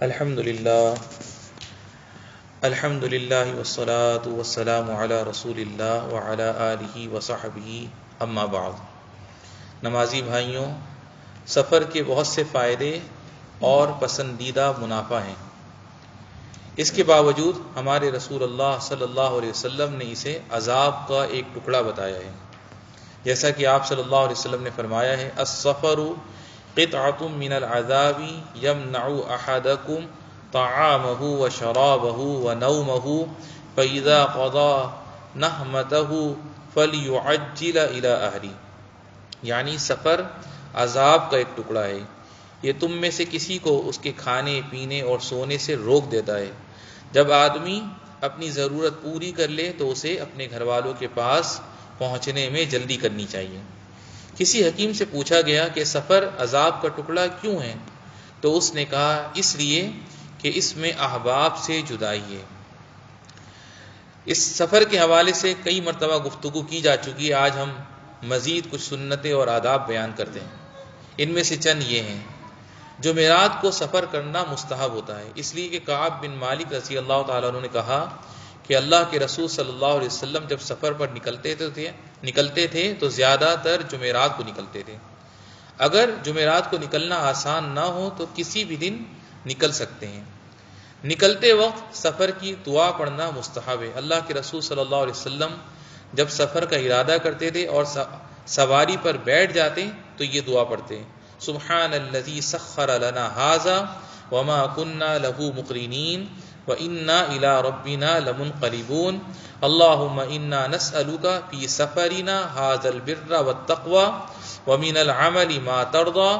الحمدللہ والصلاة والسلام علی رسول اللہ وعلی آلہ وصحبہ اما بعد۔ نمازی بھائیوں، سفر کے بہت سے فائدے اور پسندیدہ منافع ہیں، اس کے باوجود ہمارے رسول اللہ صلی اللہ علیہ وسلم نے اسے عذاب کا ایک ٹکڑا بتایا ہے۔ جیسا کہ آپ صلی اللہ علیہ وسلم نے فرمایا ہے، السفر قطعۃ من العذاب یمنع احدکم طعامہ وشرابہ ونومہ فاذا قضى نہمتہ فلیعجل الی اہلہ۔ یعنی سفر عذاب کا ایک ٹکڑا ہے، یہ تم میں سے کسی کو اس کے کھانے پینے اور سونے سے روک دیتا ہے۔ جب آدمی اپنی ضرورت پوری کر لے تو اسے اپنے گھر والوں کے پاس پہنچنے میں جلدی کرنی چاہیے۔ کسی حکیم سے پوچھا گیا کہ سفر عذاب کا ٹکڑا کیوں ہے؟ تو اس نے کہا، اس لیے کہ اس میں احباب سے جدائی ہے۔ اس سفر کے حوالے سے کئی مرتبہ گفتگو کی جا چکی ہے، آج ہم مزید کچھ سنتیں اور آداب بیان کرتے ہیں۔ ان میں سے چند یہ ہیں۔ جمعرات کو سفر کرنا مستحب ہوتا ہے، اس لیے کہ کعب بن مالک رضی اللہ تعالیٰ عنہ نے کہا کہ اللہ کے رسول صلی اللہ علیہ وسلم جب سفر پر نکلتے تھے تو زیادہ تر جمعرات کو نکلتے تھے۔ اگر جمعرات کو نکلنا آسان نہ ہو تو کسی بھی دن نکل سکتے ہیں۔ نکلتے وقت سفر کی دعا پڑھنا مستحب ہے۔ اللہ کے رسول صلی اللہ علیہ وسلم جب سفر کا ارادہ کرتے تھے اور سواری پر بیٹھ جاتے تو یہ دعا پڑھتے، سبحان الذی سخر لنا ھذا وما كنا له مقرنین وإنا إلى ربنا لمنقلبون اللهم إنا نسألك في سفرنا هذا البر والتقوى ومن العمل ما ترضى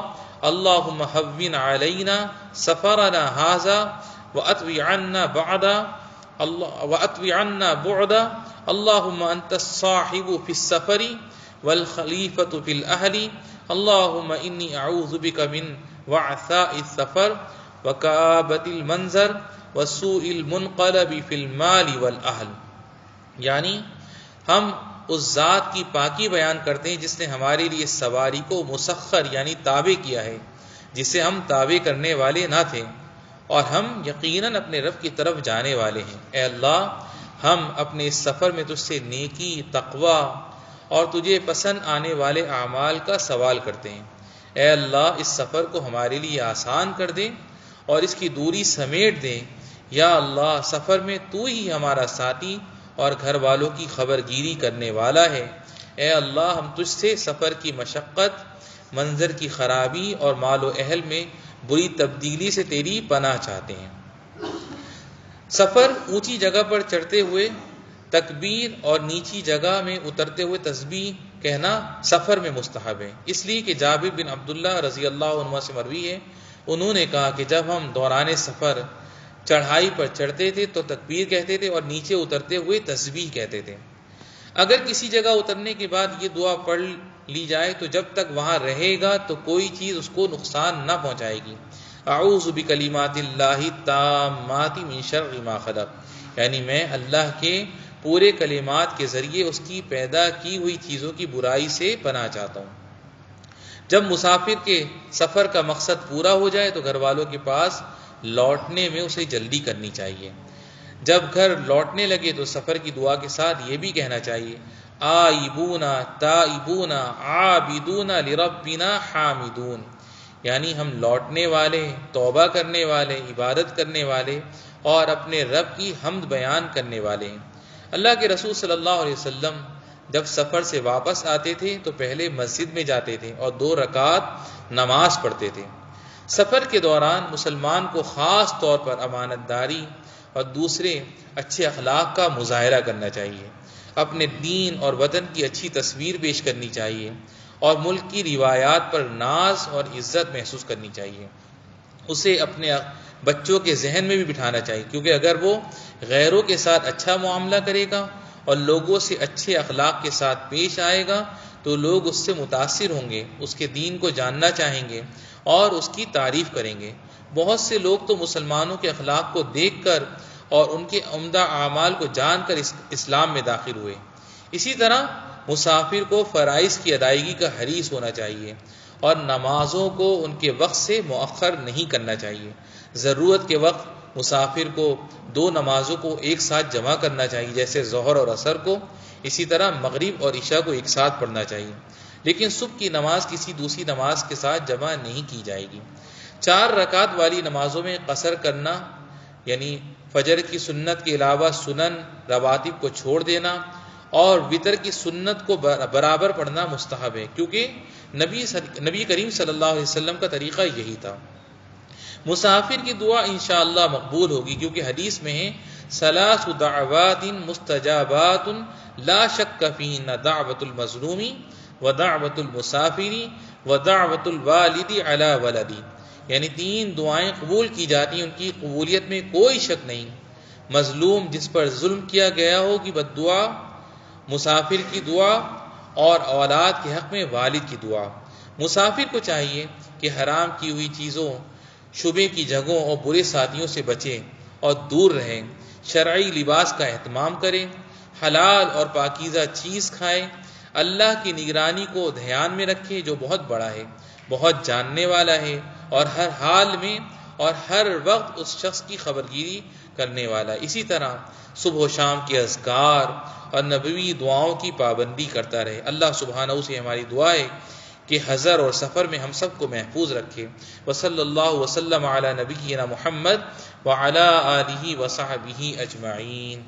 اللهم هون علينا سفرنا هذا وأطوِ عنا بعدا اللهم أنت الصاحب في السفر والخليفة في الأهل اللهم إني أعوذ بك من وعثاء السفر وكآبة المنظر وسوء المنقلب في المال والأهل۔ یعنی ہم اس ذات کی پاکی بیان کرتے ہیں جس نے ہمارے لیے سواری کو مسخر یعنی تابع کیا ہے، جسے ہم تابع کرنے والے نہ تھے، اور ہم یقیناً اپنے رب کی طرف جانے والے ہیں۔ اے اللہ، ہم اپنے اس سفر میں تجھ سے نیکی، تقوی اور تجھے پسند آنے والے اعمال کا سوال کرتے ہیں۔ اے اللہ، اس سفر کو ہمارے لیے آسان کر دے اور اس کی دوری سمیٹ دے۔ یا اللہ، سفر میں تو ہی ہمارا ساتھی اور گھر والوں کی خبر گیری کرنے والا ہے۔ اے اللہ، ہم تجھ سے سفر کی مشقت، منظر کی خرابی اور مال و اہل میں بری تبدیلی سے تیری پناہ چاہتے ہیں۔ سفر اونچی جگہ پر چڑھتے ہوئے تکبیر اور نیچی جگہ میں اترتے ہوئے تسبیح کہنا سفر میں مستحب ہے، اس لیے کہ جابر بن عبداللہ رضی اللہ عنہ سے مروی ہے، انہوں نے کہا کہ جب ہم دوران سفر چڑھائی پر چڑھتے تھے تو تکبیر کہتے تھے اور نیچے اترتے ہوئے تسبیح کہتے تھے۔ اگر کسی جگہ اترنے کے بعد یہ دعا پڑھ لی جائے تو جب تک وہاں رہے گا تو کوئی چیز اس کو نقصان نہ پہنچائے گی۔ اعوذ بکلمات اللہ التامات من شر ما خلق، یعنی میں اللہ کے پورے کلمات کے ذریعے اس کی پیدا کی ہوئی چیزوں کی برائی سے پناہ چاہتا ہوں۔ جب مسافر کے سفر کا مقصد پورا ہو جائے تو گھر والوں کے پاس لوٹنے میں اسے جلدی کرنی چاہیے۔ جب گھر لوٹنے لگے تو سفر کی دعا کے ساتھ یہ بھی کہنا چاہیے، آئبون تائبون عابدون لربنا حامدون، یعنی ہم لوٹنے والے، توبہ کرنے والے، عبادت کرنے والے اور اپنے رب کی حمد بیان کرنے والے ہیں۔ اللہ کے رسول صلی اللہ علیہ وسلم جب سفر سے واپس آتے تھے تو پہلے مسجد میں جاتے تھے اور 2 رکعت نماز پڑھتے تھے۔ سفر کے دوران مسلمان کو خاص طور پر امانت داری اور دوسرے اچھے اخلاق کا مظاہرہ کرنا چاہیے، اپنے دین اور وطن کی اچھی تصویر پیش کرنی چاہیے اور ملک کی روایات پر ناز اور عزت محسوس کرنی چاہیے۔ اسے اپنے بچوں کے ذہن میں بھی بٹھانا چاہیے، کیونکہ اگر وہ غیروں کے ساتھ اچھا معاملہ کرے گا اور لوگوں سے اچھے اخلاق کے ساتھ پیش آئے گا تو لوگ اس سے متاثر ہوں گے، اس کے دین کو جاننا چاہیں گے اور اس کی تعریف کریں گے۔ بہت سے لوگ تو مسلمانوں کے اخلاق کو دیکھ کر اور ان کے عمدہ اعمال کو جان کر اسلام میں داخل ہوئے۔ اسی طرح مسافر کو فرائض کی ادائیگی کا حریص ہونا چاہیے اور نمازوں کو ان کے وقت سے مؤخر نہیں کرنا چاہیے۔ ضرورت کے وقت مسافر کو 2 نمازوں کو ایک ساتھ جمع کرنا چاہیے، جیسے ظہر اور عصر کو، اسی طرح مغرب اور عشاء کو ایک ساتھ پڑھنا چاہیے، لیکن صبح کی نماز کسی دوسری نماز کے ساتھ جمع نہیں کی جائے گی۔ 4 رکعت والی نمازوں میں قصر کرنا، یعنی فجر کی سنت کے علاوہ سنن رواتب کو چھوڑ دینا اور وتر کی سنت کو برابر پڑھنا مستحب ہے، کیونکہ نبی کریم صلی اللہ علیہ وسلم کا طریقہ یہی تھا۔ مسافر کی دعا انشاءاللہ مقبول ہوگی، کیونکہ حدیث میں ہے ثلاث دعوات مستجابات لا شک فیہن دعوت المظلوم ودعوت المسافر ودعوت الوالد علی ولدی، یعنی 3 دعائیں قبول کی جاتی ہیں، ان کی قبولیت میں کوئی شک نہیں۔ مظلوم جس پر ظلم کیا گیا ہو کی بد دعا، مسافر کی دعا، اور اولاد کے حق میں والد کی دعا۔ مسافر کو چاہیے کہ حرام کی ہوئی چیزوں، شبے کی جگہوں اور برے ساتھیوں سے بچے اور دور رہیں، شرعی لباس کا اہتمام کرے، حلال اور پاکیزہ چیز کھائے، اللہ کی نگرانی کو دھیان میں رکھے جو بہت بڑا ہے، بہت جاننے والا ہے، اور ہر حال میں اور ہر وقت اس شخص کی خبرگیری کرنے والا ہے۔ اسی طرح صبح و شام کے اذکار اور نبوی دعاؤں کی پابندی کرتا رہے۔ اللہ سبحانہ سے ہماری دعا ہے کہ حضر اور سفر میں ہم سب کو محفوظ رکھے۔ وصلی اللہ وسلم علی نبینا محمد وعلی آلہ وصحبہ اجمعین۔